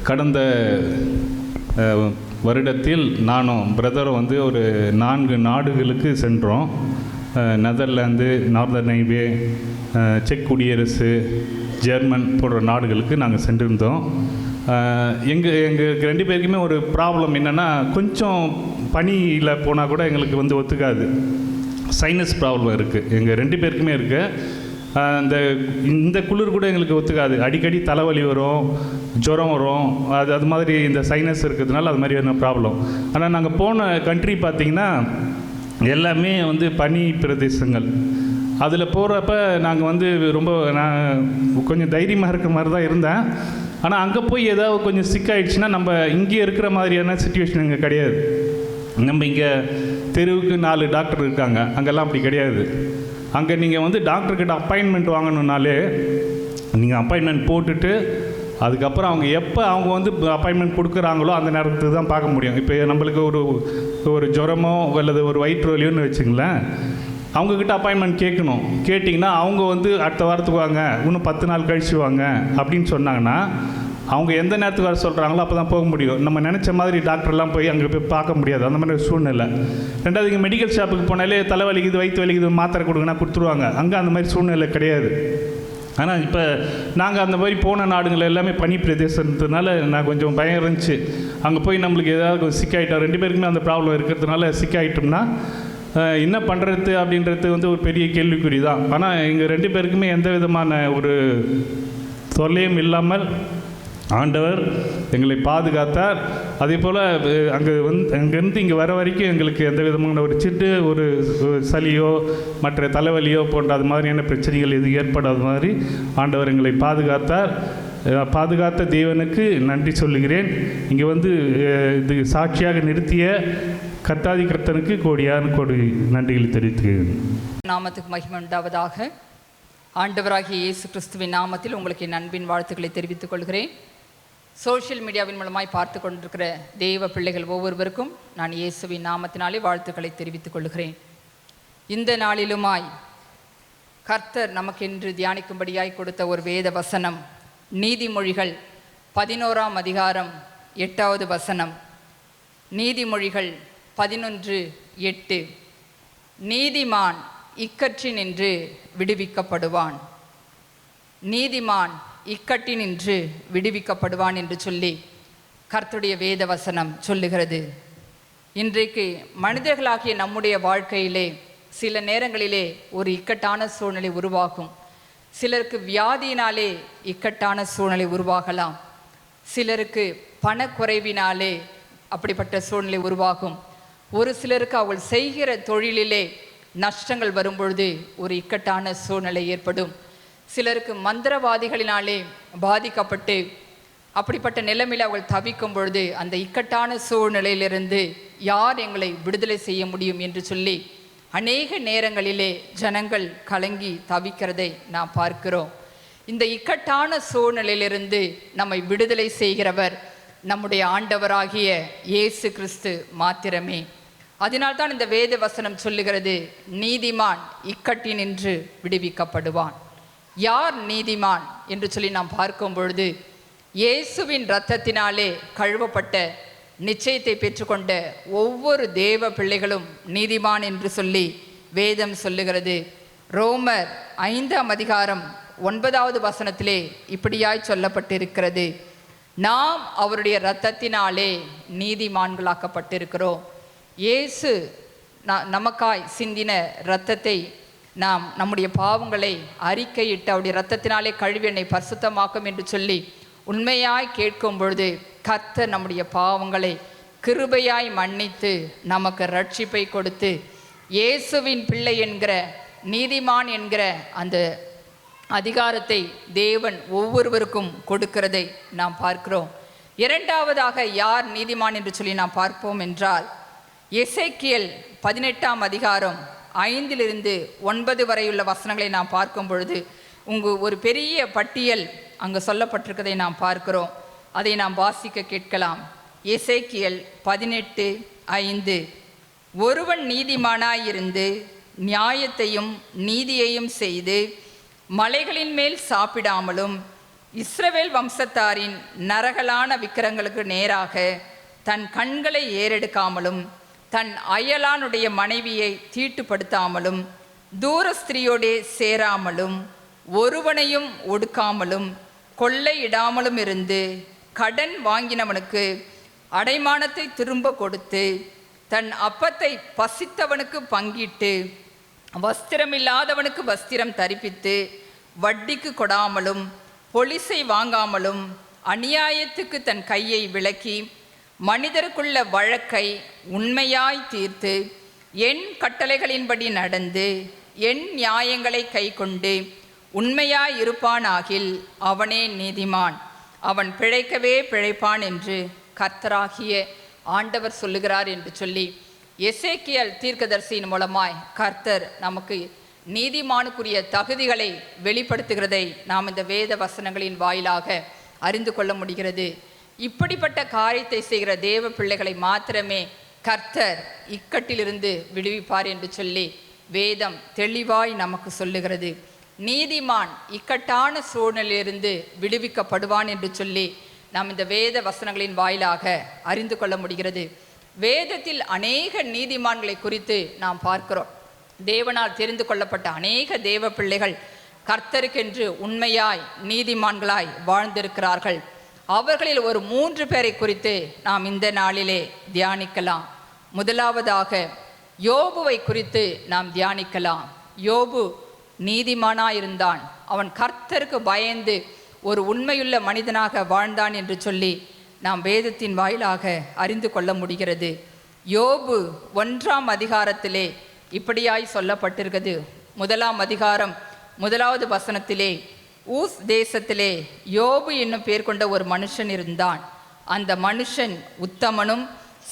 கடந்த வருடத்தில் நானும் பிரதரும் ஒரு 4 நாடுகளுக்கு சென்றோம். நெதர்லாந்து, நார்தர்ன் ஐவே, செக் குடியரசு, ஜெர்மன் போன்ற நாடுகளுக்கு நாங்கள் சென்றிருந்தோம். எங்களுக்கு 2 பேருக்குமே ஒரு ப்ராப்ளம் என்னென்னா, கொஞ்சம் பனியில் போனால் கூட எங்களுக்கு ஒத்துக்காது. சைனஸ் ப்ராப்ளம் இருக்குது, எங்கள் 2 பேருக்குமே இருக்குது. இந்த குளிர் கூட எங்களுக்கு ஒத்துக்காது. அடிக்கடி தலைவலி வரும், ஜுரம் வரும். அது மாதிரி இந்த சைனஸ் இருக்கிறதுனால அது மாதிரியான ப்ராப்ளம். ஆனால் நாங்கள் போன கண்ட்ரி பார்த்திங்கன்னா எல்லாமே பனி பிரதேசங்கள். அதில் போகிறப்ப நாங்கள் ரொம்ப நான் கொஞ்சம் தைரியமாக இருக்கிற மாதிரி தான் இருந்தேன். ஆனால் அங்கே போய் ஏதாவது கொஞ்சம் சிக்காயிடுச்சுன்னா நம்ம இங்கே இருக்கிற மாதிரியான சிச்சுவேஷன் இங்கே கிடையாது. நம்ம இங்கே தெருவுக்கு 4 டாக்டர் இருக்காங்க, அங்கெல்லாம் அப்படி கிடையாது. அங்கே நீங்கள் டாக்டர்கிட்ட அப்பாயின்மெண்ட் வாங்கணுன்னாலே நீங்கள் அப்பாயின்மெண்ட் போட்டுட்டு அதுக்கப்புறம் அவங்க எப்போ அவங்க அப்பாயின்மெண்ட் கொடுக்குறாங்களோ அந்த நேரத்துக்கு தான் பார்க்க முடியும். இப்போ நம்மளுக்கு ஒரு ஜுரமோ அல்லது ஒரு வயிற்று வலியோன்னு வச்சுங்களேன், அவங்கக்கிட்ட அப்பாயின்மெண்ட் கேட்கணும். கேட்டிங்கன்னா அவங்க அடுத்த வாரத்துக்கு வாங்க, இன்னும் 10 நாள் கழிச்சு வாங்க அப்படின்னு சொன்னாங்கன்னா அவங்க எந்த நேரத்துக்கு வர சொல்கிறாங்களோ அப்போ தான் போக முடியும். நம்ம நினச்ச மாதிரி டாக்டர்லாம் போய் அங்கே போய் பார்க்க முடியாது, அந்த மாதிரி சூழ்நிலை. 2வது, இங்கே மெடிக்கல் ஷாப்புக்கு போனாலே தலைவலிக்குது, வயிற்று வலிக்குது, மாத்திரை கொடுங்கன்னா கொடுத்துருவாங்க. அங்கே அந்த மாதிரி சூழ்நிலை கிடையாது. ஆனால் இப்போ நாங்கள் அந்த மாதிரி போன நாடுகள் எல்லாமே பனி பிரதேசன்றதுனால நான் கொஞ்சம் பயம் இருந்துச்சு. அங்கே போய் நம்மளுக்கு ஏதாவது சிக்காயிட்டோம், 2 பேருக்குமே அந்த ப்ராப்ளம் இருக்கிறதுனால சிக்காயிட்டோம்னா என்ன பண்ணுறது அப்படின்றது ஒரு பெரிய கேள்விக்குறி தான். ஆனால் எங்கள் 2 பேருக்குமே எந்த விதமான ஒரு தொல்லையும் இல்லாமல் ஆண்டவர் எங்களை பாதுகாத்தார். அதே போல் அங்கேருந்து இங்கே வர வரைக்கும் எங்களுக்கு எந்த விதமான ஒரு சளியோ மற்ற தலைவலியோ போன்ற அது மாதிரியான பிரச்சனைகள் எதுவும் ஏற்படாத மாதிரி ஆண்டவர் எங்களை பாதுகாத்தார். பாதுகாத்த தேவனுக்கு நன்றி சொல்லுகிறேன். இங்கே இது சாட்சியாக நிறுத்திய கர்த்தாதி கர்த்தனுக்கு கோடியான கோடி நன்றிகளை தெரிவித்துக்கிறேன். நாமத்துக்கு மகிமை உண்டாவதாக. ஆண்டவராகிய இயேசு கிறிஸ்துவின் நாமத்தில் உங்களுக்கு என் அன்பின் வாழ்த்துக்களை தெரிவித்துக் கொள்கிறேன். சோஷியல் மீடியாவின் மூலமாய் பார்த்து கொண்டிருக்கிற தேவ பிள்ளைகள் ஒவ்வொருவருக்கும் நான் இயேசுவின் நாமத்தினாலே வாழ்த்துக்களை தெரிவித்துக் கொள்கிறேன். இந்த நாளிலுமாய் கர்த்தர் நமக்கென்று தியானிக்கும்படியாய் கொடுத்த ஒரு வேத வசனம் நீதிமொழிகள் 11ஆம் அதிகாரம் 8வது வசனம். நீதிமொழிகள் 11:8. நீதிமான் இக்கற்றினின்று விடுவிக்கப்படுவான், நீதிமான் இக்கட்டினின்று விடுவிக்கப்படுவான் என்று சொல்லி கர்த்தருடைய வேத வசனம் சொல்லுகிறது. இன்றைக்கு மனிதர்களாகிய நம்முடைய வாழ்க்கையிலே சில நேரங்களிலே ஒரு இக்கட்டான சூழ்நிலை உருவாகும். சிலருக்கு வியாதியினாலே இக்கட்டான சூழ்நிலை உருவாகலாம், சிலருக்கு பணக்குறைவினாலே அப்படிப்பட்ட சூழ்நிலை உருவாகும். ஒரு சிலருக்கு அவள் செய்கிற தொழிலிலே நஷ்டங்கள் வரும்பொழுது ஒரு இக்கட்டான சூழ்நிலை ஏற்படும். சிலருக்கு மந்திரவாதிகளினாலே பாதிக்கப்பட்டு அப்படிப்பட்ட நிலைமையில் அவர்கள் தவிக்கும் பொழுது அந்த இக்கட்டான சூழ்நிலையிலிருந்து யார் எங்களை விடுதலை செய்ய முடியும் என்று சொல்லி அநேக நேரங்களிலே ஜனங்கள் கலங்கி தவிக்கிறதை நாம் பார்க்கிறோம். இந்த இக்கட்டான சூழ்நிலையிலிருந்து நம்மை விடுதலை செய்கிறவர் நம்முடைய ஆண்டவராகிய இயேசு கிறிஸ்து மாத்திரமே. அதனால்தான் இந்த வேத வசனம் சொல்லுகிறது, நீதிமான் இக்கட்டினின்று விடுவிக்கப்படுவான். யார் நீதிமான் என்று சொல்லி நாம் பார்க்கும் பொழுது, இயேசுவின் இரத்தத்தினாலே கழுவப்பட்ட நிச்சயத்தை பெற்றுக்கொண்ட ஒவ்வொரு தேவ பிள்ளைகளும் நீதிமான் என்று சொல்லி வேதம் சொல்லுகிறது. ரோமர் 5ஆம் அதிகாரம் 9வது வசனத்திலே இப்படியாய் சொல்லப்பட்டிருக்கிறது, நாம் அவருடைய இரத்தத்தினாலே நீதிமான்களாக்கப்பட்டிருக்கிறோம். இயேசு நமக்காய் சிந்தின இரத்தத்தை நாம் நம்முடைய பாவங்களை அறிக்கையிட்டு அவருடைய இரத்தத்தினாலே கழுவி என்னை பரிசுத்தமாக்கும் என்று சொல்லி உண்மையாய் கேட்கும் பொழுது கர்த்தர் நம்முடைய பாவங்களை கிருபையாய் மன்னித்து நமக்கு ரட்சிப்பை கொடுத்து இயேசுவின் பிள்ளை என்கிற நீதிமான் என்கிற அந்த அதிகாரத்தை தேவன் ஒவ்வொருவருக்கும் கொடுக்கிறதை நாம் பார்க்கிறோம். இரண்டாவதாக யார் நீதிமான் என்று சொல்லி நாம் பார்ப்போம் என்றால், எசேக்கியேல் 18ஆம் அதிகாரம் 5-9 வரையுள்ள வசனங்களை நாம் பார்க்கும் பொழுது ஒரு பெரிய பட்டியல் அங்கு சொல்லப்பட்டிருக்கதை நாம் பார்க்கிறோம். அதை நாம் வாசிக்க கேட்கலாம். எசேக்கியேல் 18:5. ஒருவன் நீதிமானாயிருந்து நியாயத்தையும் நீதியையும் செய்து மலைகளின் மேல் சாப்பிடாமலும் இஸ்ரவேல் வம்சத்தாரின் நரகலான விக்கிரங்களுக்கு நேராக தன் கண்களை ஏறெடுக்காமலும் தன் அயலானுடைய மனைவியை தீட்டுப்படுத்தாமலும் தூர ஸ்திரியோடே சேராமலும் ஒருவனையும் ஒடுக்காமலும் கொள்ளையிடாமலும் இருந்து கடன் வாங்கினவனுக்கு அடைமானத்தை திரும்ப கொடுத்து தன் அப்பத்தை பசித்தவனுக்கு பங்கிட்டு வஸ்திரமில்லாதவனுக்கு வஸ்திரம் தரிப்பித்து வட்டிக்கு கொடாமலும் பொலிசை வாங்காமலும் அநியாயத்துக்கு தன் கையை விலக்கி மனிதருக்குள்ள வழக்கை உண்மையாய் தீர்த்து என் கட்டளைகளின்படி நடந்து என் நியாயங்களை கைக்கொண்டு உண்மையாய் இருப்பானாகில் அவனே நீதிமான், அவன் பிழைக்கவே பிழைப்பான் என்று கர்த்தராகிய ஆண்டவர் சொல்லுகிறார் என்று சொல்லி எசேக்கியேல் தீர்க்கதரிசியின் மூலமாய் கர்த்தர் நமக்கு நீதிமானுக்குரிய தகுதிகளை வெளிப்படுத்துகிறதை நாம் இந்த வேத வசனங்களின் வாயிலாக அறிந்து கொள்ள முடிகிறது. இப்படிப்பட்ட காரியத்தை செய்கிற தேவ பிள்ளைகளை மாத்திரமே கர்த்தர் இக்கட்டிலிருந்து விடுவிப்பார் என்று சொல்லி வேதம் தெளிவாய் நமக்கு சொல்லுகிறது. நீதிமான் இக்கட்டான சூழ்நிலையிலிருந்து விடுவிக்கப்படுவான் என்று சொல்லி நாம் இந்த வேத வசனங்களின் வாயிலாக அறிந்து கொள்ள முடிகிறது. வேதத்தில் அநேக நீதிமான்களை குறித்து நாம் பார்க்கிறோம். தேவனால் தெரிந்து கொள்ளப்பட்ட அநேக தேவ பிள்ளைகள் கர்த்தருக்கென்று உண்மையாய் நீதிமான்களாய் வாழ்ந்திருக்கிறார்கள். அவர்களில் ஒரு 3 பேரை குறித்து நாம் இந்த நாளிலே தியானிக்கலாம். முதலாவதாக யோபுவை குறித்து நாம் தியானிக்கலாம். யோபு நீதிமானாயிருந்தான். அவன் கர்த்தருக்கு பயந்து ஒரு உண்மையுள்ள மனிதனாக வாழ்ந்தான் என்று சொல்லி நாம் வேதத்தின் வாயிலாக அறிந்து கொள்ள முடிகிறது. யோபு 1ஆம் அதிகாரத்திலே இப்படியாய் சொல்லப்பட்டிருக்கிறது. 1ஆம் அதிகாரம் 1வது வசனத்திலே, ஊஸ் தேசத்திலே யோபு என்னும் பேர் கொண்ட ஒரு மனுஷன் இருந்தான். அந்த மனுஷன் உத்தமனும்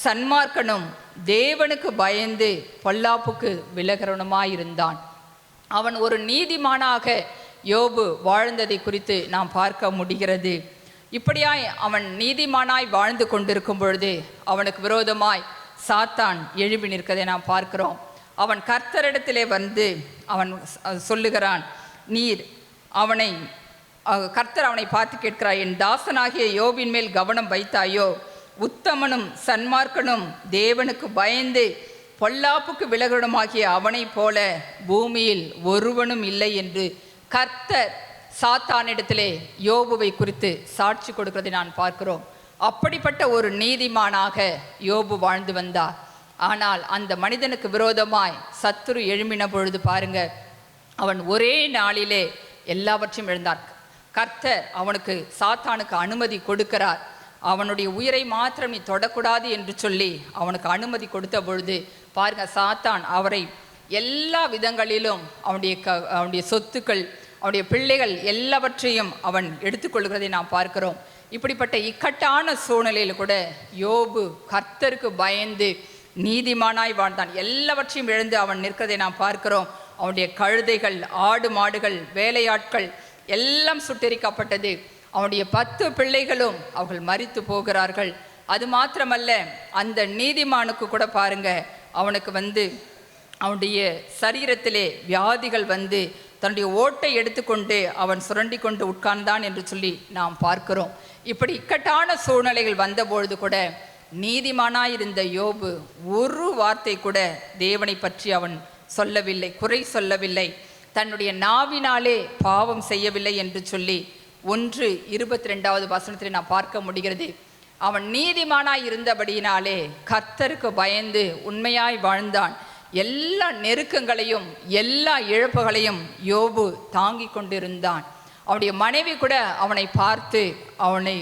சன்மார்க்கனும் தேவனுக்கு பயந்து பொல்லாப்புக்கு விலகிறவனுமாயிருந்தான். அவன் ஒரு நீதிமானாக யோபு வாழ்ந்ததை குறித்து நாம் பார்க்க முடிகிறது. இப்படியாய் அவன் நீதிமானாய் வாழ்ந்து கொண்டிருக்கும் பொழுது அவனுக்கு விரோதமாய் சாத்தான் எழுப்பி நிற்கதை நாம் பார்க்கிறோம். அவன் கர்த்தரிடத்திலே வந்து அவன் சொல்லுகிறான், நீர் அவனை கர்த்தர் அவனை பார்த்து கேட்கிறாய், என் தாசனாகிய யோபின் மேல் கவனம் வைத்தாயோ? உத்தமனும் சன்மார்க்கனும் தேவனுக்கு பயந்து பொல்லாப்புக்கு விலகணுமாகிய அவனை போல பூமியில் ஒருவனும் இல்லை என்று கர்த்தர் சாத்தானிடத்திலே யோபுவை குறித்து சாட்சி கொடுக்கிறதை நான் பார்க்கிறோம். அப்படிப்பட்ட ஒரு நீதிமானாக யோபு வாழ்ந்து வந்தார். ஆனால் அந்த மனிதனுக்கு விரோதமாய் சத்துரு எழும்பின பொழுது பாருங்க, அவன் ஒரே நாளிலே எல்லாவற்றையும் இழந்தார். கர்த்தர் அவனுக்கு சாத்தானுக்கு அனுமதி கொடுக்கிறார். அவனுடைய உயிரை மாத்திரம் நீ தொடக்கூடாது என்று சொல்லி அவனுக்கு அனுமதி கொடுத்த பொழுது பாருங்க, சாத்தான் அவரை எல்லா விதங்களிலும் அவனுடைய சொத்துக்கள், அவனுடைய பிள்ளைகள் எல்லாவற்றையும் அவன் எடுத்துக்கொள்கிறதை நாம் பார்க்கிறோம். இப்படிப்பட்ட இக்கட்டான சூழ்நிலையில் கூட யோபு கர்த்தருக்கு பயந்து நீதிமானாய் வாழ்ந்தான். எல்லாவற்றையும் இழந்து அவன் நிற்கிறதை நாம் பார்க்கிறோம். அவனுடைய கழுதைகள், ஆடு மாடுகள், வேலையாட்கள் எல்லாம் சுட்டெரிக்கப்பட்டது. அவனுடைய 10 பிள்ளைகளும் அவர்கள் மரித்து போகிறார்கள். அது மாத்திரமல்ல, அந்த நீதிமானுக்கு கூட பாருங்க, அவனுக்கு அவனுடைய சரீரத்திலே வியாதிகள் தன்னுடைய ஓட்டை எடுத்துக்கொண்டு அவன் சுரண்டி கொண்டு உட்கார்ந்தான் என்று சொல்லி நாம் பார்க்கிறோம். இப்படி இக்கட்டான சூழ்நிலைகள் வந்தபொழுது கூட நீதிமானாயிருந்த யோபு ஒரு வார்த்தை கூட தேவனை பற்றி அவன் சொல்லவில்லை, குறை சொல்லவில்லை, தன்னுடைய நாவினாலே பாவம் செய்யவில்லை என்று சொல்லி 1:22வது வசனத்தில் நான் பார்க்க முடிகிறது. அவன் நீதிமானாய் இருந்தபடியினாலே கர்த்தருக்கு பயந்து உண்மையாய் வாழ்ந்தான். எல்லா நெருக்கங்களையும் எல்லா இழப்புகளையும் யோபு தாங்கி கொண்டிருந்தான். அவனுடைய மனைவி கூட அவனை பார்த்து அவனை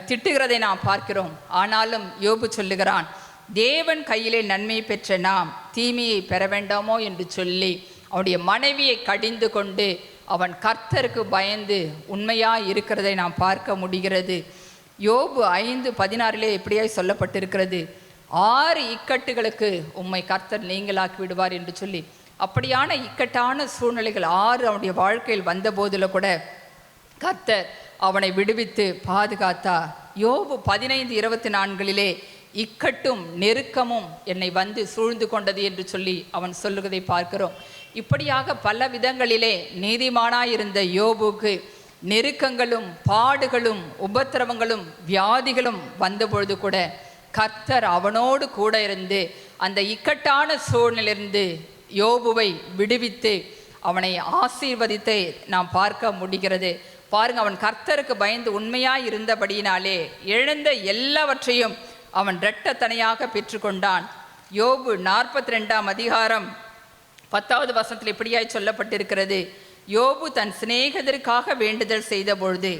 திட்டுகிறதை நாம் பார்க்கிறோம். ஆனாலும் யோபு சொல்லுகிறான், தேவன் கையிலே நன்மையை பெற்ற நாம் தீமையை பெற வேண்டாமோ என்று சொல்லி அவனுடைய மனைவியை கடிந்து கொண்டு அவன் கர்த்தருக்கு பயந்து உண்மையாய் இருக்கிறதை நாம் பார்க்க முடிகிறது. யோபு 5:16 எப்படியாய் சொல்லப்பட்டிருக்கிறது, 6 இக்கட்டுகளுக்கு உம்மை கர்த்தர் நீங்களாக்கி விடுவார் என்று சொல்லி. அப்படியான இக்கட்டான சூழ்நிலைகள் 6 அவனுடைய வாழ்க்கையில் வந்த போதில் கூட கர்த்தர் அவனை விடுவித்து பாதுகாத்தார். யோபு 15:24 இக்கட்டும் நெருக்கமும் என்னை சூழ்ந்து கொண்டது என்று சொல்லி அவன் சொல்லுவதை பார்க்கிறோம். இப்படியாக பல விதங்களிலே நீதிமானாயிருந்த யோபுக்கு நெருக்கங்களும் பாடுகளும் உபத்திரவங்களும் வியாதிகளும் வந்தபொழுது கூட கர்த்தர் அவனோடு கூட இருந்து அந்த இக்கட்டான சூழ்நிலையிலிருந்து யோபுவை விடுவித்து அவனை ஆசீர்வதித்தை நாம் பார்க்க முடிகிறது. பாருங்க, அவன் கர்த்தருக்கு பயந்து உண்மையாய் இருந்தபடியினாலே இழந்த எல்லாவற்றையும் அவன் இரட்டத்தனையாக பெற்றுக்கொண்டான். யோபு 42ஆம் அதிகாரம் 10வது வசனத்தில் இப்படியாய் சொல்லப்பட்டிருக்கிறது, யோபு தன் சிநேகிதருக்காக வேண்டுதல் செய்த பொழுது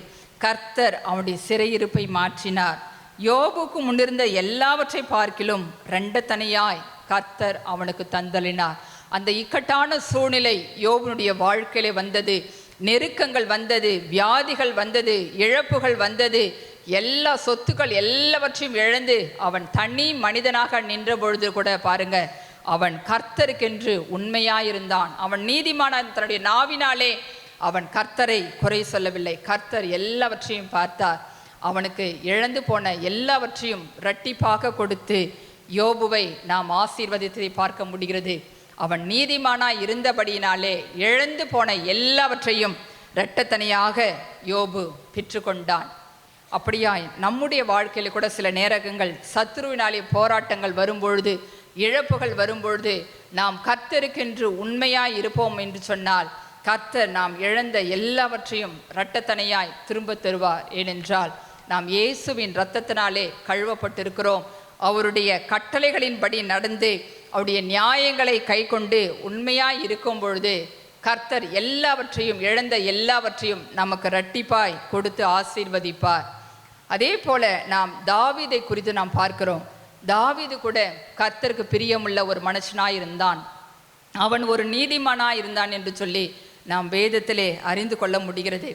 கர்த்தர் அவனுடைய சிறையிருப்பை மாற்றினார். யோபுக்கு முன்னிருந்த எல்லாவற்றை பார்க்கிலும் இரண்டத்தனையாய் கர்த்தர் அவனுக்கு தந்தளினார். அந்த இக்கட்டான சூழ்நிலை யோபுனுடைய வாழ்க்கையிலே வந்தது, நெருக்கங்கள் வந்தது, வியாதிகள் வந்தது, இழப்புகள் வந்தது, எல்லா சொத்துக்கள் எல்லாவற்றையும் இழந்து அவன் தனி மனிதனாக நின்ற பொழுது கூட பாருங்க, அவன் கர்த்தருக்கென்று உண்மையாயிருந்தான். அவன் நீதிமானான். தன்னுடைய நாவினாலே அவன் கர்த்தரை குறை சொல்லவில்லை. கர்த்தர் எல்லாவற்றையும் பார்த்தார். அவனுக்கு இழந்து போன எல்லாவற்றையும் இரட்டிப்பாக கொடுத்து யோபுவை நாம் ஆசீர்வதித்ததை பார்க்க முடிகிறது. அவன் நீதிமானாய் இருந்தபடியினாலே இழந்து போன எல்லாவற்றையும் இரட்டத்தனையாக யோபு பெற்றுக்கொண்டான். அப்படியாய் நம்முடைய வாழ்க்கையில் கூட சில நேரங்கள் சத்துருவினாலே போராட்டங்கள் வரும்பொழுது, இழப்புகள் வரும்பொழுது நாம் கர்த்தருக்கென்று உண்மையாய் இருப்போம் என்று சொன்னால் கர்த்தர் நாம் இழந்த எல்லாவற்றையும் இரட்டத்தனையாய் திரும்ப தருவார். ஏனென்றால் நாம் இயேசுவின் இரத்தத்தினாலே கழுவப்பட்டிருக்கிறோம். அவருடைய கட்டளைகளின்படி நடந்து அவருடைய நியாயங்களை கை கொண்டு உண்மையாய் இருக்கும் பொழுது கர்த்தர் எல்லாவற்றையும், இழந்த எல்லாவற்றையும் நமக்கு இரட்டிப்பாய் கொடுத்து ஆசீர்வதிப்பார். அதே போல நாம் தாவீதை குறித்து நாம் பார்க்கிறோம். தாவீது கூட கர்த்தருக்கு பிரியமுள்ள ஒரு மனுஷனாய் இருந்தான். அவன் ஒரு நீதிமானாய் இருந்தான் என்று சொல்லி நாம் வேதத்திலே அறிந்து கொள்ள முடிகிறது.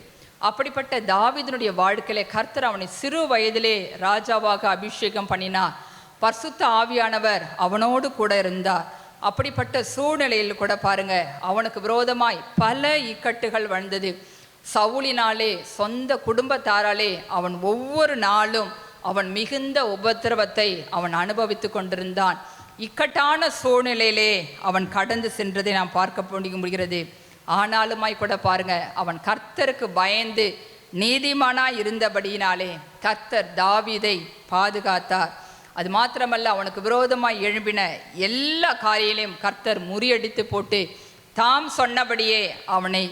அப்படிப்பட்ட தாவீதினுடைய வாழ்க்கையிலே கர்த்தர் அவனை சிறு வயதிலே ராஜாவாக அபிஷேகம் பண்ணினார். பரிசுத்த ஆவியானவர் அவனோடு கூட இருந்தார். அப்படிப்பட்ட சூழ்நிலையில் கூட பாருங்க, அவனுக்கு விரோதமாய் பல இக்கட்டுகள் வந்தது. சவுலினாலே, சொந்த குடும்பத்தாராலே அவன் ஒவ்வொரு நாளும் அவன் மிகுந்த உபத்திரவத்தை அவன் அனுபவித்து கொண்டிருந்தான். இக்கட்டான சூழ்நிலையிலே அவன் கடந்து சென்றதை நாம் பார்க்க முடிகிறது. ஆனாலுமாய் கூட பாருங்க, அவன் கர்த்தருக்கு பயந்து நீதிமானாய் இருந்தபடியினாலே கர்த்தர் தாவீதை பாதுகாத்தார். அது மாத்திரமல்ல, அவனுக்கு விரோதமாய் எழும்பின எல்லா காரியங்களையும் கர்த்தர் முறியடித்து போட்டு தாம் சொன்னபடியே அவனை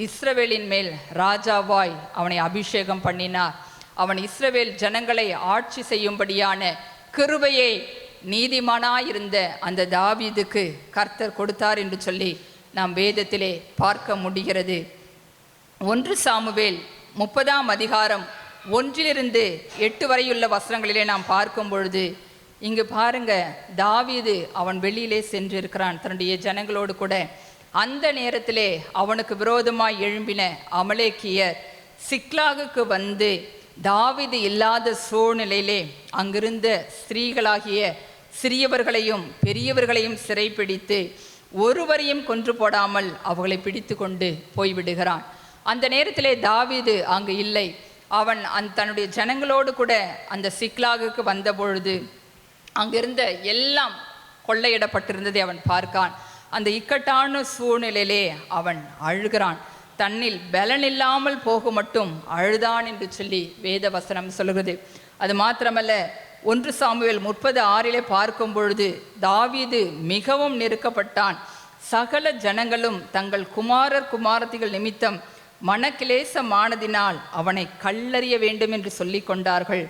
இஸ்ரவேலின் மேல் ராஜாவாய் அவனை அபிஷேகம் பண்ணினார். அவன் இஸ்ரவேல் ஜனங்களை ஆட்சி செய்யும்படியான கிருபையை நீதிமானாயிருந்த அந்த தாவீதுக்கு கர்த்தர் கொடுத்தார் என்று சொல்லி நாம் வேதத்திலே பார்க்க முடிகிறது. 1 சாமுவேல் 30ஆம் அதிகாரம் 1-8 வரையுள்ள வசனங்களிலே நாம் பார்க்கும் பொழுது இங்கு பாருங்க, தாவீது அவன் வெளியிலே சென்றிருக்கிறான் தன்னுடைய ஜனங்களோடு கூட. அந்த நேரத்திலே அவனுக்கு விரோதமாய் எழும்பின அமலேக்கியர் சிக்லாகுக்கு வந்து தாவீது இல்லாத சூழ்நிலையிலே அங்கிருந்த ஸ்திரீகளாகிய சிறியவர்களையும் பெரியவர்களையும் சிறைப்பிடித்து ஒருவரையும் கொன்று போடாமல் அவர்களை பிடித்து கொண்டு போய்விடுகிறான். அந்த நேரத்திலே தாவீது அங்கு இல்லை. அவன் தன்னுடைய ஜனங்களோடு கூட அந்த சிக்லாகுக்கு வந்த பொழுது அங்கிருந்த எல்லாம் கொள்ளையிடப்பட்டிருந்ததை அவன் பார்க்கான். அந்த இக்கட்டான சூழ்நிலையிலே அவன் அழுகிறான். தன்னில் பலன் இல்லாமல் போக மட்டும் அழுதான் என்று சொல்லி வேத வசனம் சொல்கிறது. அது மாத்திரமல்ல, 1 சாமுவேல் 30:6 பார்க்கும் பொழுது தாவீது மிகவும் நெருக்கப்பட்டான். சகல ஜனங்களும் தங்கள் குமாரர் குமாரத்திகள் நிமித்தம் மனக்கிலேசமானதினால் அவனை கல்லறிய வேண்டும் என்று சொல்லி கொண்டார்கள்.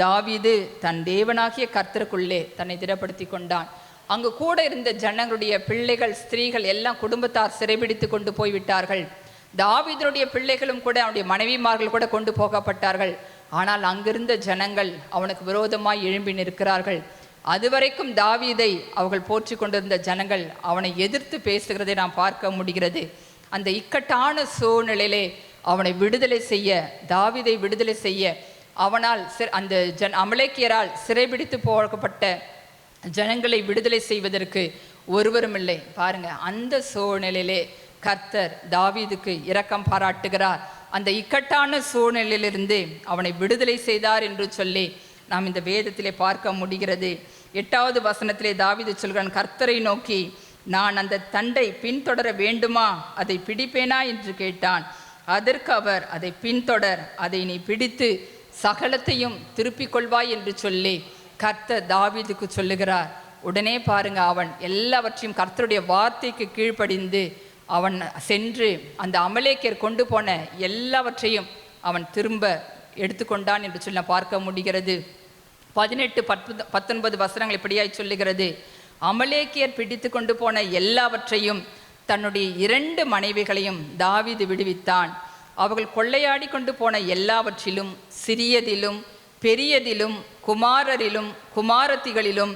தாவீது தன் தேவனாகிய கர்த்தருக்குள்ளே தன்னை திடப்படுத்தி கொண்டான். அங்கு கூட இருந்த ஜனங்களுடைய பிள்ளைகள், ஸ்திரீகள் எல்லாம் குடும்பத்தார் சிறைபிடித்து கொண்டு போய்விட்டார்கள். தாவீதுடைய பிள்ளைகளும் கூட அவனுடைய மனைவிமார்கள் கூட கொண்டு போகப்பட்டார்கள். ஆனால் அங்கிருந்த ஜனங்கள் அவனுக்கு விரோதமாய் எழும்பி நிற்கிறார்கள். அதுவரைக்கும் தாவீதை அவர்கள் போற்றி கொண்டிருந்த ஜனங்கள் அவனை எதிர்த்து பேசுகிறதை நாம் பார்க்க முடிகிறது. அந்த இக்கட்டான சூழ்நிலையிலே அவனை விடுதலை செய்ய, தாவீதை விடுதலை செய்ய, அவனால் அந்த அமலேக்கியரால் சிறைபிடித்து போகப்பட்ட ஜனங்களை விடுதலை செய்வதற்கு ஒருவரும் இல்லை. பாருங்க, அந்த சூழ்நிலையிலே கர்த்தர் தாவீதுக்கு இரக்கம் பாராட்டுகிறார். அந்த இக்கட்டான சூழ்நிலையிலிருந்து அவனை விடுதலை செய்தார் என்று சொல்லி நாம் இந்த வேதத்திலே பார்க்க முடிகிறது. 8வது வசனத்திலே தாவீது சொல்கிறான், கர்த்தரை நோக்கி, நான் அந்த தண்டை பின்தொடர வேண்டுமா, அதை பிடிப்பேனா என்று கேட்டான். அதற்கு அவர், அதை பின்தொடர், அதை நீ பிடித்து சகலத்தையும் திருப்பிக் கொள்வாய் என்று சொல்லி கர்த்தர் தாவீதுக்கு சொல்லுகிறார். உடனே பாருங்க, அவன் எல்லாவற்றையும் கர்த்தருடைய வார்த்தைக்கு கீழ்ப்படிந்து அவன் சென்று அந்த அமலேக்கியர் கொண்டு போன எல்லாவற்றையும் அவன் திரும்ப எடுத்துக்கொண்டான் என்று சொல்ல பார்க்க முடிகிறது. 18-19 வசனங்கள் இப்படியாய் சொல்லுகிறது. அமலேக்கியர் பிடித்து கொண்டு போன எல்லாவற்றையும் தன்னுடைய 2 மனைவிகளையும் தாவீது விடுவித்தான். அவர்கள் கொள்ளையாடி கொண்டு போன எல்லாவற்றிலும் சிறியதிலும் பெரியதிலும் குமாரரிலும் குமாரத்திகளிலும்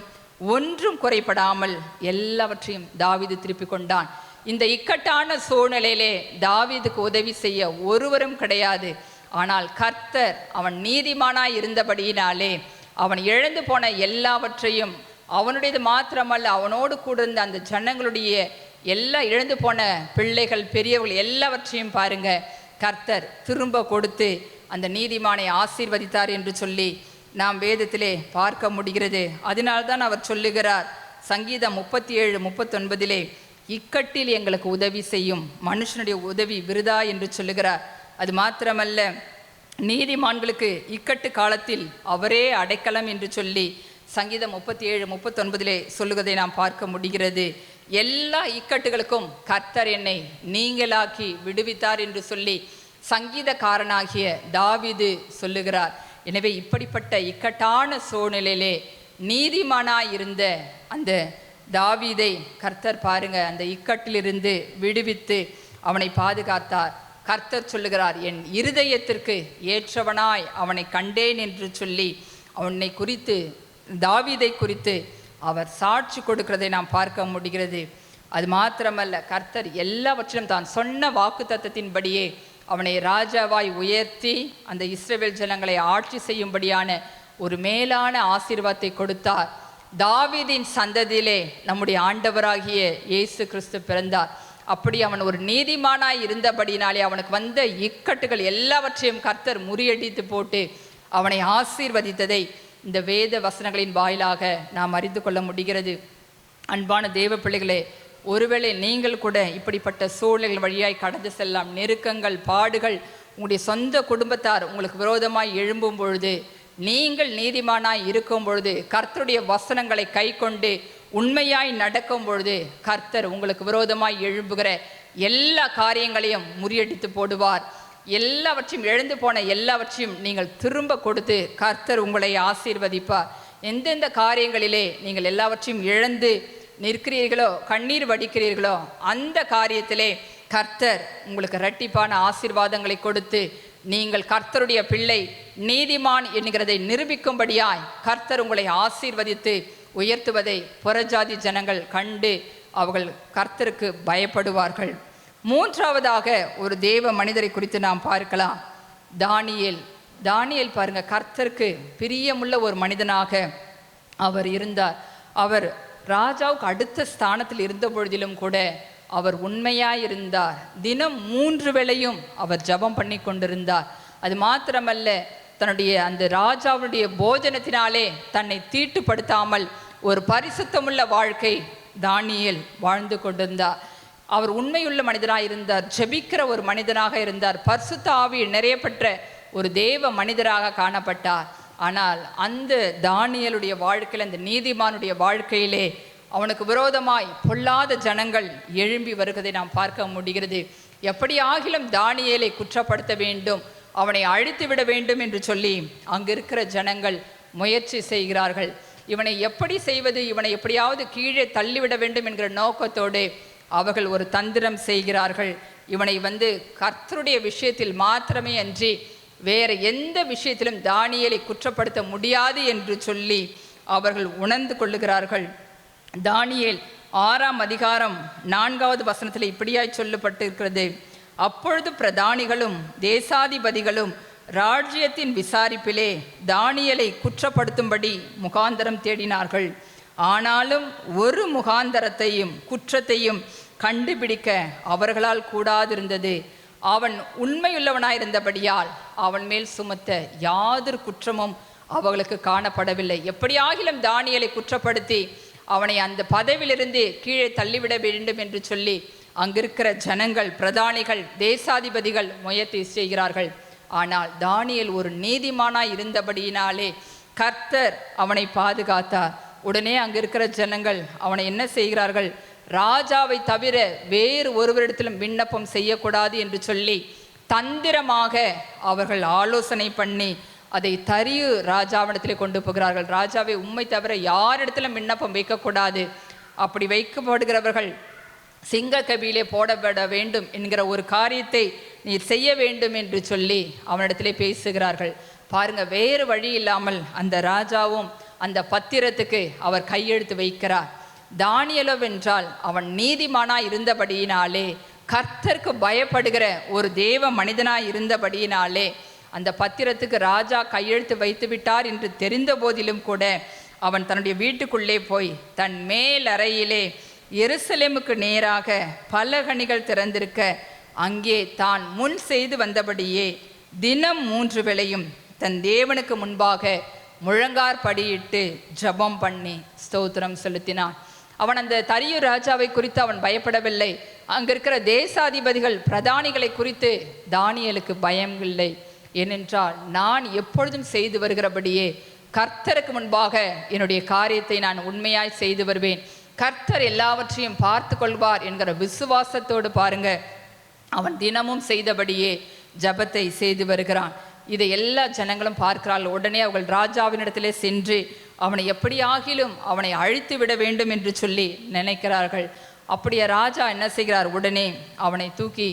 ஒன்றும் குறைபடாமல் எல்லாவற்றையும் தாவீது திருப்பி கொண்டான். இந்த இக்கட்டான சூழ்நிலையிலே தாவீதுக்கு உதவி செய்ய ஒருவரும் கிடையாது. ஆனால் கர்த்தர் அவன் நீதிமானாய் இருந்தபடியினாலே அவன் இழந்து போன எல்லாவற்றையும், அவனுடையது மாத்திரமல்ல, அவனோடு கூட இருந்த அந்த ஜனங்களுடைய எல்லா இழந்து போன பிள்ளைகள் பெரியவர்கள் எல்லாவற்றையும் பாருங்க கர்த்தர் திரும்ப கொடுத்து அந்த நீதிமானை ஆசீர்வதித்தார் என்று சொல்லி நாம் வேதத்திலே பார்க்க முடிகிறது. அதனால்தான் அவர் சொல்லுகிறார் சங்கீதம் 37-39 இக்கட்டில் எங்களுக்கு உதவி செய்யும் மனுஷனுடைய உதவி விருதா என்று சொல்லுகிறார். அது மாத்திரமல்ல, நீதிமான்களுக்கு இக்கட்டு காலத்தில் அவரே அடைக்கலம் என்று சொல்லி சங்கீதம் 37-39 சொல்லுவதை நாம் பார்க்க முடிகிறது. எல்லா இக்கட்டுகளுக்கும் கர்த்தர் என்னை நீங்களாக்கி விடுவித்தார் என்று சொல்லி சங்கீதக்காரனாகிய தாவீது சொல்லுகிறார். எனவே இப்படிப்பட்ட இக்கட்டான சூழ்நிலையிலே நீதிமானாய் இருந்த அந்த தாவீதை கர்த்தர் பாருங்க அந்த இக்கட்டிலிருந்து விடுவித்து அவனை பாதுகாத்தார். கர்த்தர் சொல்லுகிறார், என் இருதயத்திற்கு ஏற்றவனாய் அவனை கண்டேன் என்று சொல்லி அவனை குறித்து, தாவீதை குறித்து அவர் சாட்சி கொடுக்கிறதை நாம் பார்க்க முடிகிறது. அது மாத்திரமல்ல, கர்த்தர் எல்லாவற்றிலும் தான் சொன்ன வாக்குத்தத்தத்தின்படியே அவனை ராஜாவாய் உயர்த்தி அந்த இஸ்ரவேல் ஜனங்களை ஆட்சி செய்யும்படியான ஒரு மேலான ஆசீர்வாதத்தை கொடுத்தார். தாவீதின் சந்ததியிலே நம்முடைய ஆண்டவராகிய இயேசு கிறிஸ்து பிறந்தார். அப்படி அவன் ஒரு நீதிமானாய் இருந்தபடினாலே அவனுக்கு வந்த இக்கட்டுகள் எல்லாவற்றையும் கர்த்தர் முறியடித்து போட்டு அவனை ஆசீர்வதித்ததை இந்த வேத வசனங்களின் வாயிலாக நாம் அறிந்து கொள்ள முடிகிறது. அன்பான தேவ பிள்ளைகளே, ஒருவேளை நீங்கள் கூட இப்படிப்பட்ட சூழ்நிலைகள் வழியாய் கடந்து செல்லலாம். நெருக்கங்கள், பாடுகள், உங்களுடைய சொந்த குடும்பத்தார் உங்களுக்கு விரோதமாய் எழும்பும் பொழுது, நீங்கள் நீதிமானாய் இருக்கும் பொழுது, கர்த்தருடைய வசனங்களை கை கொண்டு உண்மையாய் நடக்கும் பொழுது, கர்த்தர் உங்களுக்கு விரோதமாய் எழும்புகிற எல்லா காரியங்களையும் முறியடித்து போடுவார். எல்லாவற்றையும் இழந்து போன எல்லாவற்றையும் நீங்கள் திரும்ப கொடுத்து கர்த்தர் உங்களை ஆசீர்வதிப்பார். எந்தெந்த காரியங்களிலே நீங்கள் எல்லாவற்றையும் இழந்து நிற்கிறீர்களோ, கண்ணீர் வடிக்கிறீர்களோ, அந்த காரியத்திலே கர்த்தர் உங்களுக்கு இரட்டிப்பான ஆசீர்வாதங்களை கொடுத்து நீங்கள் கர்த்தருடைய பிள்ளை, நீதிமான் என்கிறதை நிரூபிக்கும்படியாய் கர்த்தர் உங்களை ஆசீர்வதித்து உயர்த்துவதை புறஜாதி ஜனங்கள் கண்டு அவர்கள் கர்த்தருக்கு பயப்படுவார்கள். மூன்றாவதாக ஒரு தேவ மனிதரை குறித்து நாம் பார்க்கலாம். தானியேல் பாருங்க, கர்த்தருக்கு பிரியமுள்ள ஒரு மனிதனாக அவர் இருந்தார். அவர் ராஜாவுக்கு அடுத்த ஸ்தானத்தில் இருந்த பொழுதிலும் கூட அவர் உண்மையாய் இருந்தார். தினம் 3 வேளையும் அவர் ஜெபம் பண்ணி கொண்டிருந்தார். அது மாத்திரமல்ல, தன்னுடைய அந்த ராஜாவுடைய போஜனத்தினாலே தன்னை தீட்டுப்படுத்தாமல் ஒரு பரிசுத்தமுள்ள வாழ்க்கை தானியேல் வாழ்ந்து கொண்டிருந்தார். அவர் உண்மையுள்ள மனிதனாக இருந்தார், ஜெபிக்கிற ஒரு மனிதனாக இருந்தார், பரிசுத்த ஆவியில் நிறைய பெற்ற ஒரு தேவ மனிதராக காணப்பட்டார். ஆனால் அந்த தானியேலுடைய வாழ்க்கையில், அந்த நீதிமானுடைய வாழ்க்கையிலே அவனுக்கு விரோதமாய் பொல்லாத ஜனங்கள் எழும்பி வருவதை நாம் பார்க்க முடிகிறது. எப்படி ஆகிலும் தானியேலை குற்றப்படுத்த வேண்டும், அவனை அழித்து விட வேண்டும் என்று சொல்லி அங்கு இருக்கிற ஜனங்கள் முயற்சி செய்கிறார்கள். இவனை எப்படி செய்வது, இவனை எப்படியாவது கீழே தள்ளிவிட வேண்டும் என்கிற நோக்கத்தோடு அவர்கள் ஒரு தந்திரம் செய்கிறார்கள். இவனை கர்த்தருடைய விஷயத்தில் மாத்திரமே அன்றி வேற எந்த விஷயத்திலும் தானியேலை குற்றப்படுத்த முடியாது என்று சொல்லி அவர்கள் உணர்ந்து கொள்ளுகிறார்கள். தானியேல் 6ஆம் அதிகாரம் 4வது வசனத்தில் இப்படியாய் சொல்லப்பட்டிருக்கிறது. அப்பொழுது பிரதானிகளும் தேசாதிபதிகளும் ராஜ்யத்தின் விசாரிப்பிலே தானியேலை குற்றப்படுத்தும்படி முகாந்தரம் தேடினார்கள். ஆனாலும் ஒரு முகாந்தரத்தையும் குற்றத்தையும் கண்டுபிடிக்க அவர்களால் கூடாதிருந்தது. அவன் உண்மையுள்ளவனாயிருந்தபடியால் அவன் மேல் சுமத்த யாதொரு குற்றமும் அவர்களுக்கு காணப்படவில்லை. எப்படியாகிலும் தானியேலை குற்றப்படுத்தி அவனை அந்த பதவியிலிருந்து கீழே தள்ளிவிட வேண்டும் என்று சொல்லி அங்கிருக்கிற ஜனங்கள், பிரதானிகள், தேசாதிபதிகள் முயற்சி செய்கிறார்கள். ஆனால் தானியேல் ஒரு நீதிமானாய் இருந்தபடியினாலே கர்த்தர் அவனை பாதுகாத்தார். உடனே அங்கே இருக்கிற ஜனங்கள் அவனை என்ன செய்கிறார்கள்? ராஜாவை தவிர வேறு ஒருவரிடத்திலும் விண்ணப்பம் செய்யக்கூடாது என்று சொல்லி தந்திரமாக அவர்கள் ஆலோசனை பண்ணி அதை தரியு ராஜாவிடத்திலே கொண்டு போகிறார்கள். ராஜாவை உம்மை தவிர யாரிடத்திலும் விண்ணப்பம் வைக்கக்கூடாது, அப்படி வைக்கப்படுகிறவர்கள் சிங்க கபியிலே போடப்பட வேண்டும் என்கிற ஒரு காரியத்தை நீர் செய்ய வேண்டும் என்று சொல்லி அவனிடத்திலே பேசுகிறார்கள். பாருங்க, வேறு வழி இல்லாமல் அந்த ராஜாவும் அந்த பத்திரத்துக்கு அவர் கையெழுத்து வைக்கிறார். தானியேலோவென்றால் அவன் நீதிமானாய் இருந்தபடியினாலே, கர்த்தருக்கு பயப்படுகிற ஒரு தேவ மனிதனாய் இருந்தபடியினாலே அந்த பத்திரத்துக்கு ராஜா கையெழுத்து வைத்து விட்டார் என்று தெரிந்த போதிலும் கூட அவன் தன்னுடைய வீட்டுக்குள்ளே போய் தன் மேல் அறையிலே எருசலேமுக்கு நேராக பலகணிகள் திறந்திருக்க அங்கே தான் முன் செய்து வந்தபடியே தினம் 3 வேளையும் தன் தேவனுக்கு முன்பாக முழங்கார் படியிட்டு ஜபம் பண்ணி ஸ்தோத்திரம் செலுத்தினான். அவன் அந்த தரியு ராஜாவை குறித்து அவன் பயப்படவில்லை. அங்கே இருக்கிற தேசாதிபதிகள், பிரதானிகளை குறித்து தானியேலுக்கு பயம் இல்லை. ஏனென்றால் நான் எப்பொழுதும் செய்து வருகிறபடியே கர்த்தருக்கு முன்பாக என்னுடைய காரியத்தை நான் உண்மையாய் செய்து வருவேன், கர்த்தர் எல்லாவற்றையும் பார்த்து கொள்வார் என்கிற விசுவாசத்தோடு பாருங்க அவன் தினமும் செய்தபடியே ஜபத்தை செய்து வருகிறான். இதை எல்லா ஜனங்களும் பார்க்கிறார்கள். உடனே அவர்கள் ராஜாவினிடத்திலே சென்று அவனை எப்படியாகிலும் அவனை அழித்து விட வேண்டும் என்று சொல்லி நினைக்கிறார்கள். அப்படியே ராஜா என்ன செய்கிறார்? உடனே அவனை தூக்கி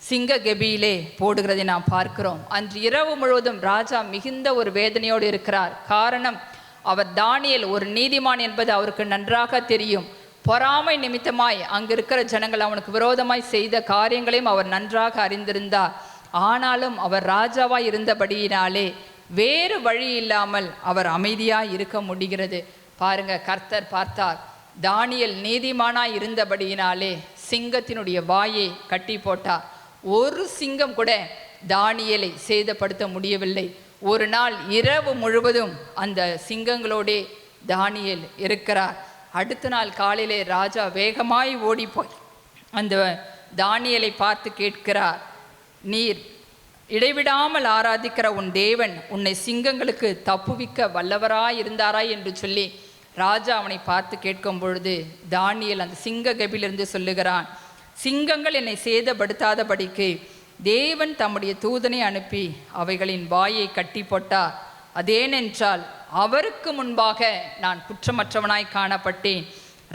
சிங்க கெபியிலே போடுகிறதை நாம் பார்க்கிறோம். அன்று இரவு முழுவதும் ராஜா மிகுந்த ஒரு வேதனையோடு இருக்கிறார். காரணம், அவர் தானியேல் ஒரு நீதிமான் என்பது அவருக்கு நன்றாக தெரியும். பொறாமை நிமித்தமாய் அங்கு இருக்கிற ஜனங்கள் அவனுக்கு விரோதமாய் செய்த காரியங்களையும் அவர் நன்றாக அறிந்திருந்தார். ஆனாலும் அவர் ராஜாவாய் இருந்தபடியினாலே வேறு வழி இல்லாமல் அவர் அமைதியாய் இருக்க முடிகிறது. பாருங்க, கர்த்தர் பார்த்தார், தானியேல் நீதிமானாய் இருந்தபடியினாலே சிங்கத்தினுடைய வாயை கட்டி போட்டார். ஒரு சிங்கம் கூட தானியேலை சேதப்படுத்த முடியவில்லை. ஒரு நாள் இரவு முழுவதும் அந்த சிங்கங்களோடே தானியேல் இருக்கிறார். அடுத்த நாள் காலையிலே ராஜா வேகமாய் ஓடிப்போய் அந்த தானியேலை பார்த்து கேட்கிறார், நீர் இடைவிடாமல் ஆராதிக்கிற உன் தேவன் உன்னை சிங்கங்களுக்கு தப்புவிக்க வல்லவராய் இருந்தாராய் என்று சொல்லி ராஜா அவனை பார்த்து கேட்கும் பொழுது தானியேல் அந்த சிங்க கபிலிருந்து சொல்லுகிறான், சிங்கங்கள் என்னை சேதப்படுத்தாதபடிக்கு தேவன் தம்முடைய தூதனை அனுப்பி அவைகளின் வாயை கட்டி போட்டார். அதேனென்றால் அவருக்கு முன்பாக நான் குற்றமற்றவனாய் காணப்பட்டேன்,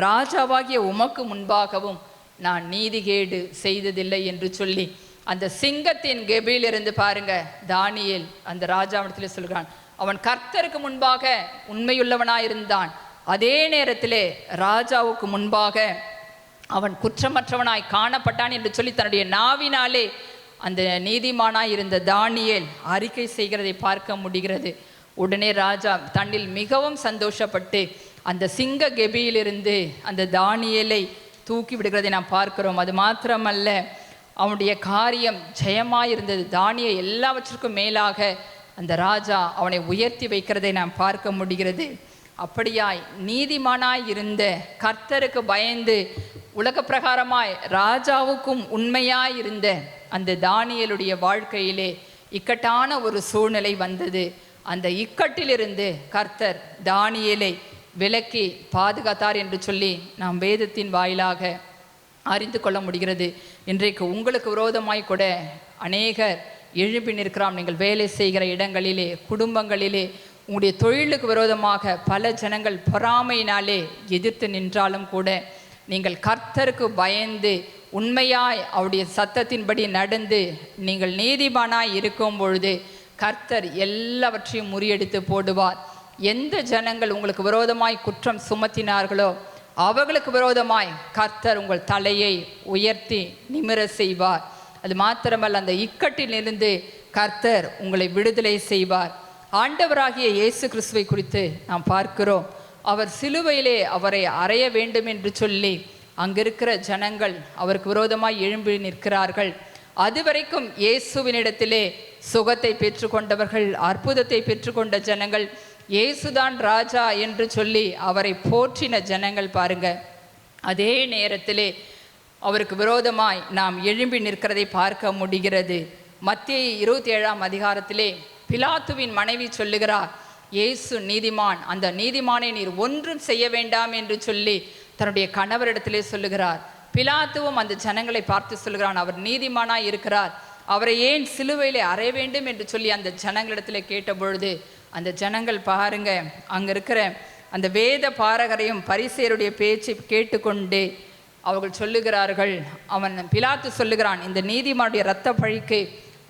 ராஜாவாகிய உமக்கு முன்பாகவும் நான் நீதிகேடு செய்ததில்லை என்று சொல்லி அந்த சிங்கத்தின் கெபியிலிருந்து பாருங்க தானியேல் அந்த ராஜாவிடத்தில் சொல்கிறான், அவன் கர்த்தருக்கு முன்பாக உண்மையுள்ளவனாயிருந்தான். அதே நேரத்திலே ராஜாவுக்கு முன்பாக அவன் குற்றமற்றவனாய் காணப்பட்டான் என்று சொல்லி தன்னுடைய நாவினாலே அந்த நீதிமானாய் இருந்த தானியேல் அறிக்கை செய்கிறதை பார்க்க முடிகிறது. உடனே ராஜா தன்னில் மிகவும் சந்தோஷப்பட்டு அந்த சிங்க கெபியிலிருந்து அந்த தானியேலை தூக்கி விடுகிறதை நாம் பார்க்கிறோம். அது மாத்திரமல்ல, அவனுடைய காரியம் ஜெயமாயிருந்தது. தானியேல் எல்லாவற்றிற்கும் மேலாக அந்த ராஜா அவனை உயர்த்தி வைக்கிறதை நாம் பார்க்க முடிகிறது. அப்படியாய் நீதிமானாய் இருந்த, கர்த்தருக்கு பயந்து உலக பிரகாரமாய் ராஜாவுக்கும் உண்மையாய் இருந்த அந்த தானியேலுடைய வாழ்க்கையிலே இக்கட்டான ஒரு சூழ்நிலை வந்தது. அந்த இக்கட்டிலிருந்து கர்த்தர் தானியேலை விலக்கி பாதுகாத்தார் என்று சொல்லி நாம் வேதத்தின் வாயிலாக அறிந்து கொள்ள முடிகிறது. இன்றைக்கு உங்களுக்கு விரோதமாய் கூட அநேகர் எழுப்பி நிற்கிறாம். நீங்கள் வேலை செய்கிற இடங்களிலே, குடும்பங்களிலே, உங்களுடைய தொழிலுக்கு விரோதமாக பல ஜனங்கள் பொறாமையினாலே எதிர்த்து நின்றாலும் கூட நீங்கள் கர்த்தருக்கு பயந்து உண்மையாய் அவருடைய சத்தத்தின்படி நடந்து நீங்கள் நீதிமானாய் இருக்கும் பொழுது கர்த்தர் எல்லாவற்றையும் முறியடித்து போடுவார். எந்த ஜனங்கள் உங்களுக்கு விரோதமாய் குற்றம் சுமத்தினார்களோ அவர்களுக்கு விரோதமாய் கர்த்தர் உங்கள் தலையை உயர்த்தி நிமிர செய்வார். அது மாத்திரமல்ல, அந்த இக்கட்டிலிருந்து கர்த்தர் உங்களை விடுதலை செய்வார். ஆண்டவராகிய இயேசு கிறிஸ்துவை குறித்து நாம் பார்க்கிறோம். அவர் சிலுவையிலே அவரை அறைய வேண்டும் என்று சொல்லி அங்கிருக்கிற ஜனங்கள் அவருக்கு விரோதமாய் எழும்பி நிற்கிறார்கள். அதுவரைக்கும் இயேசுவினிடத்திலே சுகத்தை பெற்றுக்கொண்டவர்கள், அற்புதத்தை பெற்றுக்கொண்ட ஜனங்கள், இயேசுதான் ராஜா என்று சொல்லி அவரை போற்றின ஜனங்கள் பாருங்க. அதே நேரத்திலே அவருக்கு விரோதமாய் நாம் எழும்பி நிற்கிறதை பார்க்க முடிகிறது. மத்தேயு 27ஆம் அதிகாரத்திலே பிலாத்துவின் மனைவி சொல்லுகிறார், இயேசு நீதிமான், அந்த நீதிமானை நீர் ஒன்றும் செய்ய வேண்டாம் என்று சொல்லி தன்னுடைய கணவரிடத்திலே சொல்லுகிறார். பிலாத்துவும் அந்த ஜனங்களை பார்த்து சொல்லுகிறான், அவர் நீதிமானாய் இருக்கிறார், அவரை ஏன் சிலுவையிலே அறைய வேண்டும் என்று சொல்லி அந்த ஜனங்களிடத்திலே கேட்டபொழுது அந்த ஜனங்கள் பாருங்க, அங்கே இருக்கிற அந்த வேத பாரகரையும் பரிசேயருடைய பேச்சை கேட்டுக்கொண்டு அவர்கள் சொல்லுகிறார்கள், பிலாத்து சொல்லுகிறான், இந்த நீதிமானுடைய இரத்த பழிக்கு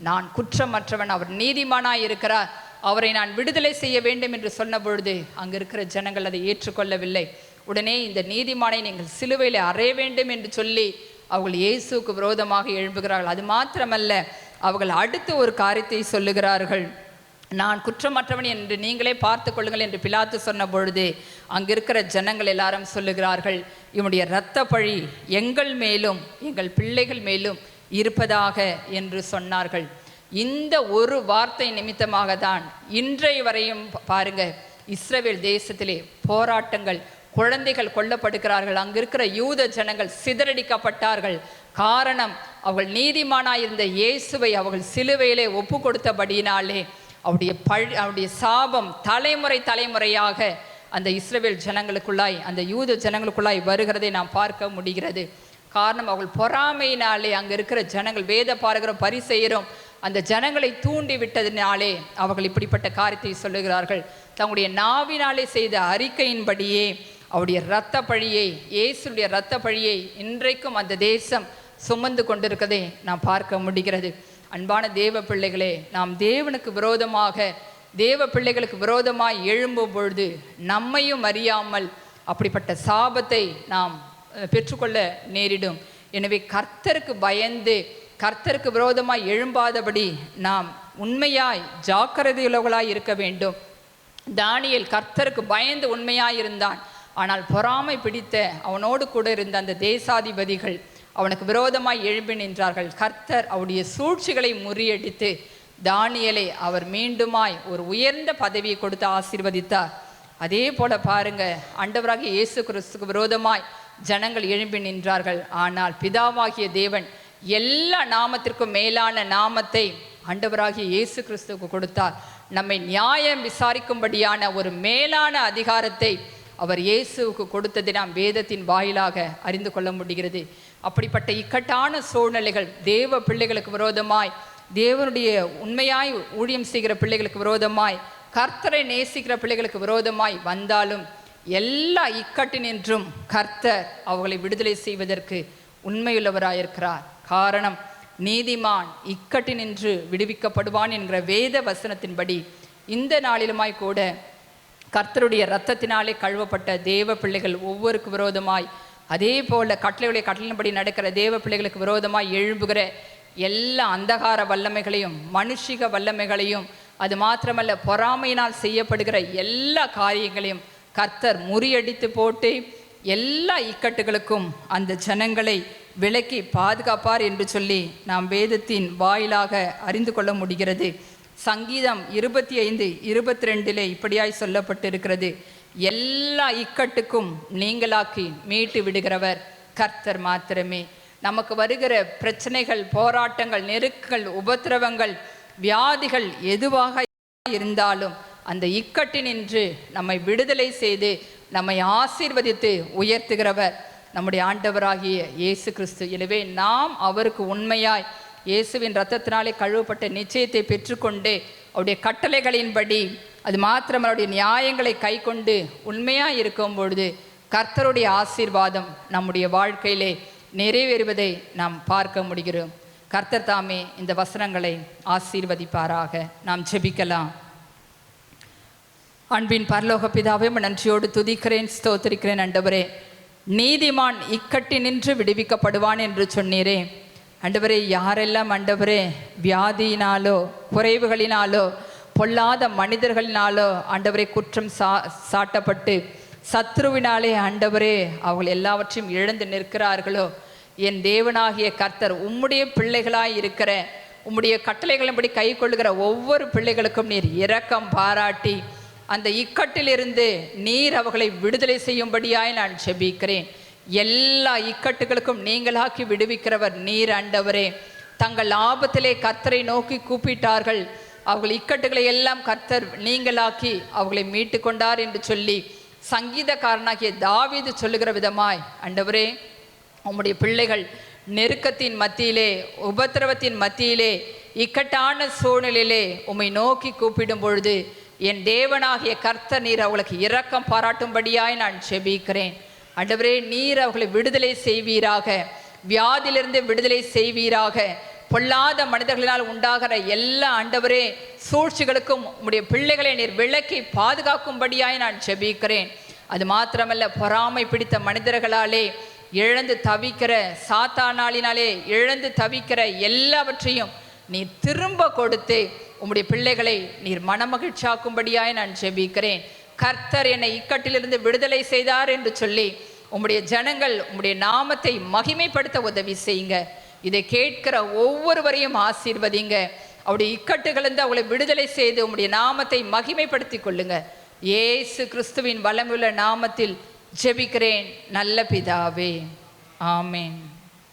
நான் குற்றமற்றவன், அவர் நீதிமானாய் இருக்கிறார், அவரை நான் விடுதலை செய்ய வேண்டும் என்று சொன்ன பொழுது அங்கே இருக்கிற ஜனங்கள் அதை ஏற்றுக்கொள்ளவில்லை. உடனே இந்த நீதிமானை நீங்கள் சிலுவையில் அறைய வேண்டும் என்று சொல்லி அவர்கள் இயேசுக்கு விரோதமாக எழும்புகிறார்கள். அது மாத்திரமல்ல, அவர்கள் அடுத்து ஒரு காரியத்தை சொல்லுகிறார்கள், நான் குற்றமற்றவன் என்று நீங்களே பார்த்து கொள்ளுங்கள் என்று பிலாத்து சொன்ன பொழுது அங்கே இருக்கிற ஜனங்கள் எல்லாரும் சொல்லுகிறார்கள், இவனுடைய இரத்த பழி எங்கள் மேலும் எங்கள் பிள்ளைகள் மேலும் இருப்பதாக என்று சொன்னார்கள். இந்த ஒரு வார்த்தை நிமித்தமாக தான் இன்றைய வரையும் பாருங்க, இஸ்ரவேல் தேசத்திலே போராட்டங்கள், குழந்தைகள் கொல்லப்படுகிறார்கள், அங்கு இருக்கிற யூத ஜனங்கள் சிதறடிக்கப்பட்டார்கள். காரணம், அவர்கள் நீதிமானாயிருந்த இயேசுவை அவர்கள் சிலுவையிலே ஒப்பு கொடுத்தபடியினாலே அவருடைய சாபம் தலைமுறையாக அந்த இஸ்ரவேல் ஜனங்களுக்குள்ளாய், அந்த யூத ஜனங்களுக்குள்ளாய் வருகிறதை நாம் பார்க்க முடிகிறது. காரணம், அவர்கள் பொறாமையினாலே அங்கே இருக்கிற ஜனங்கள், வேத பாரகரும் பரிசேயரும் அந்த ஜனங்களை தூண்டி விட்டதினாலே அவர்கள் இப்படிப்பட்ட காரியத்தை சொல்லுகிறார்கள். தங்களுடைய நாவினாலே செய்த அறிக்கையின்படியே அவருடைய இரத்த பழியை, இயேசுடைய இரத்த பழியை இன்றைக்கும் அந்த தேசம் சுமந்து கொண்டிருக்கதை நாம் பார்க்க முடிகிறது. அன்பான தேவ பிள்ளைகளே, நாம் தேவனுக்கு விரோதமாக, தேவ பிள்ளைகளுக்கு விரோதமாக எழும்பும் பொழுது நம்மையும் அறியாமல் அப்படிப்பட்ட சாபத்தை நாம் பெற்றுக்கொள்ள நேரிடும். எனவே கர்த்தருக்கு பயந்து, கர்த்தருக்கு விரோதமாய் எழும்பாதபடி நாம் உண்மையாய் ஜாக்கிரதையுள்ளவர்களாய் இருக்க வேண்டும். தானியேல் கர்த்தருக்கு பயந்து உண்மையாய் இருந்தான். ஆனால் பொறாமை பிடித்த அவனோடு கூட இருந்த அந்த தேசாதிபதிகள் அவனுக்கு விரோதமாய் எழும்பி நின்றார்கள். கர்த்தர் அவருடைய சூழ்ச்சிகளை முறியடித்து தானியேலை அவர் மீண்டுமாய் ஒரு உயர்ந்த பதவியை கொடுத்து ஆசீர்வதித்தார். அதே போல பாருங்க, ஆண்டவராகிய இயேசு கிறிஸ்துக்கு விரோதமாய் ஜனங்கள் எழும்பி நின்றார்கள். ஆனால் பிதாவாகிய தேவன் எல்லா நாமத்திற்கும் மேலான நாமத்தை ஆண்டவராகிய இயேசு கிறிஸ்துவுக்கு கொடுத்தார். நம்மை நியாயம் விசாரிக்கும்படியான ஒரு மேலான அதிகாரத்தை அவர் இயேசுவுக்கு கொடுத்ததை நாம் வேதத்தின் வாயிலாக அறிந்து கொள்ள முடிகிறது. அப்படிப்பட்ட இக்கட்டான சூழ்நிலைகள் தேவ பிள்ளைகளுக்கு விரோதமாய், தேவனுடைய உண்மையாய் ஊழியம் செய்கிற பிள்ளைகளுக்கு விரோதமாய், கர்த்தரை நேசிக்கிற பிள்ளைகளுக்கு விரோதமாய் வந்தாலும் எல்லா இக்கட்டினின்றும் கர்த்தர் அவர்களை விடுதலை செய்வதற்கு உண்மையுள்ளவராயிருக்கிறார். காரணம், நீதிமான் இக்கட்டினின்று விடுவிக்கப்படுவான் என்கிற வேத வசனத்தின்படி இந்த நாளிலுமாய் கூட கர்த்தருடைய இரத்தத்தினாலே கழுவப்பட்ட தேவ பிள்ளைகள் ஒவ்வொருக்கு விரோதமாய், அதே போல கட்டளையின்படி நடக்கிற தேவ பிள்ளைகளுக்கு விரோதமாய் எழும்புகிற எல்லா அந்தகார வல்லமைகளையும், மனுஷிக வல்லமைகளையும், அது மாத்திரமல்ல பொறாமையினால் செய்யப்படுகிற எல்லா காரியங்களையும் கர்த்தர் முறியடித்து போட்டு எல்லா இக்கட்டுகளுக்கும் அந்த ஜனங்களை விலக்கி பாதுகாப்பார் என்று சொல்லி நாம் வேதத்தின் வாயிலாக அறிந்து கொள்ள முடிகிறது. சங்கீதம் 25:22 இப்படியாய் சொல்லப்பட்டிருக்கிறது, எல்லா இக்கட்டுக்கும் நீங்களாக்கி மீட்டு விடுகிறவர் கர்த்தர் மாத்திரமே. நமக்கு வருகிற பிரச்சனைகள், போராட்டங்கள், நெருக்கங்கள், உபத்திரவங்கள், வியாதிகள் எதுவாக இருந்தாலும் அந்த இக்கட்டினின்று நம்மை விடுதலை செய்து நம்மை ஆசீர்வதித்து உயர்த்துகிறவர் நம்முடைய ஆண்டவராகிய இயேசு கிறிஸ்து. எனவே நாம் அவருக்கு உண்மையாய் இயேசுவின் இரத்தத்தினாலே கழுவப்பட்ட நிச்சயத்தை பெற்றுக்கொண்டு அவருடைய கட்டளைகளின்படி, அது மாத்திரம் அவருடைய நியாயங்களை கை கொண்டு உண்மையாக இருக்கும் பொழுது கர்த்தருடைய ஆசீர்வாதம் நம்முடைய வாழ்க்கையிலே நிறைவேறுவதை நாம் பார்க்க முடிகிறோம். கர்த்தர் தாமே இந்த வசனங்களை ஆசீர்வதிப்பாராக. நாம் ஜெபிக்கலாம். அன்பின் பரலோக பிதாவே, நன்றியோடு துதிக்கிறேன், ஸ்தோத்திரிக்கிறேன். ஆண்டவரே, நீதிமான் இக்கட்டி நின்று விடுவிக்கப்படுவான் என்று சொன்னீரே. ஆண்டவரே, யாரெல்லாம் ஆண்டவரே வியாதியினாலோ, குறைவுகளினாலோ, பொல்லாத மனிதர்களினாலோ ஆண்டவரே குற்றம் சாட்டப்பட்டு சத்ருவினாலே ஆண்டவரே அவர்கள் எல்லாவற்றையும் இழந்து நிற்கிறார்களோ, என் தேவனாகிய கர்த்தர் உம்முடைய பிள்ளைகளாய் இருக்கிற, உம்முடைய கட்டளைகளின்படி கை கொள்ளுகிற ஒவ்வொரு பிள்ளைகளுக்கும் நீர் இரக்கம் பாராட்டி அந்த இக்கட்டிலிருந்து நீர் அவர்களை விடுதலை செய்யும்படியாய் நான் ஜெபிக்கிறேன். எல்லா இக்கட்டுகளுக்கும் நீங்களாக்கி விடுவிக்கிறவர் நீர் ஆண்டவரே. தங்கள் ஆபத்திலே கர்த்தரை நோக்கி கூப்பிட்டார்கள், அவர்கள் இக்கட்டுகளை எல்லாம் கர்த்தர் நீங்களாக்கி அவர்களை மீட்டு கொண்டார் என்று சொல்லி சங்கீதக்காரனாகிய தாவீது சொல்லுகிற விதமாய் ஆண்டவரே, உம்முடைய பிள்ளைகள் நெருக்கத்தின் மத்தியிலே, உபத்திரவத்தின் மத்தியிலே, இக்கட்டான சூழ்நிலையிலே உம்மை நோக்கி கூப்பிடும் பொழுது என் தேவனாகிய கர்த்தர் நீர் அவர்களுக்கு இரக்கம் பாராட்டும்படியாய் நான் செபிக்கிறேன். ஆண்டவரே, நீர் அவர்களை விடுதலை செய்வீராக, வியாதியிலிருந்து விடுதலை செய்வீராக. பொல்லாத மனிதர்களினால் உண்டாகிற எல்லா ஆண்டவரே சூழ்ச்சிகளுக்கும் உம்முடைய பிள்ளைகளை நீர் விலக்கி பாதுகாக்கும்படியாய் நான் செபிக்கிறேன். அது மாத்திரமல்ல, பொறாமை பிடித்த மனிதர்களாலே இழந்து தவிக்கிற, சாத்தானாலினாலே இழந்து தவிக்கிற எல்லாவற்றையும் நீர் திரும்ப கொடுத்து உம்முடைய பிள்ளைகளை நீர் மனமகிழ்ச்சியாக்கும்படியாய் நான் ஜெபிக்கிறேன். கர்த்தர் என்னை இக்கட்டிலிருந்து விடுதலை செய்தார் என்று சொல்லி உம்முடைய ஜனங்கள் உம்முடைய நாமத்தை மகிமைப்படுத்த உதவி செய்யுங்க. இதை கேட்கிற ஒவ்வொருவரையும் ஆசீர்வதிங்க. அவருடைய இக்கட்டுகளிலிருந்து அவளை விடுதலை செய்து உம்முடைய நாமத்தை மகிமைப்படுத்தி கொள்ளுங்க. இயேசு கிறிஸ்துவின் வல்லமையுள்ள நாமத்தில் ஜெபிக்கிறேன் நல்ல பிதாவே, ஆமென்.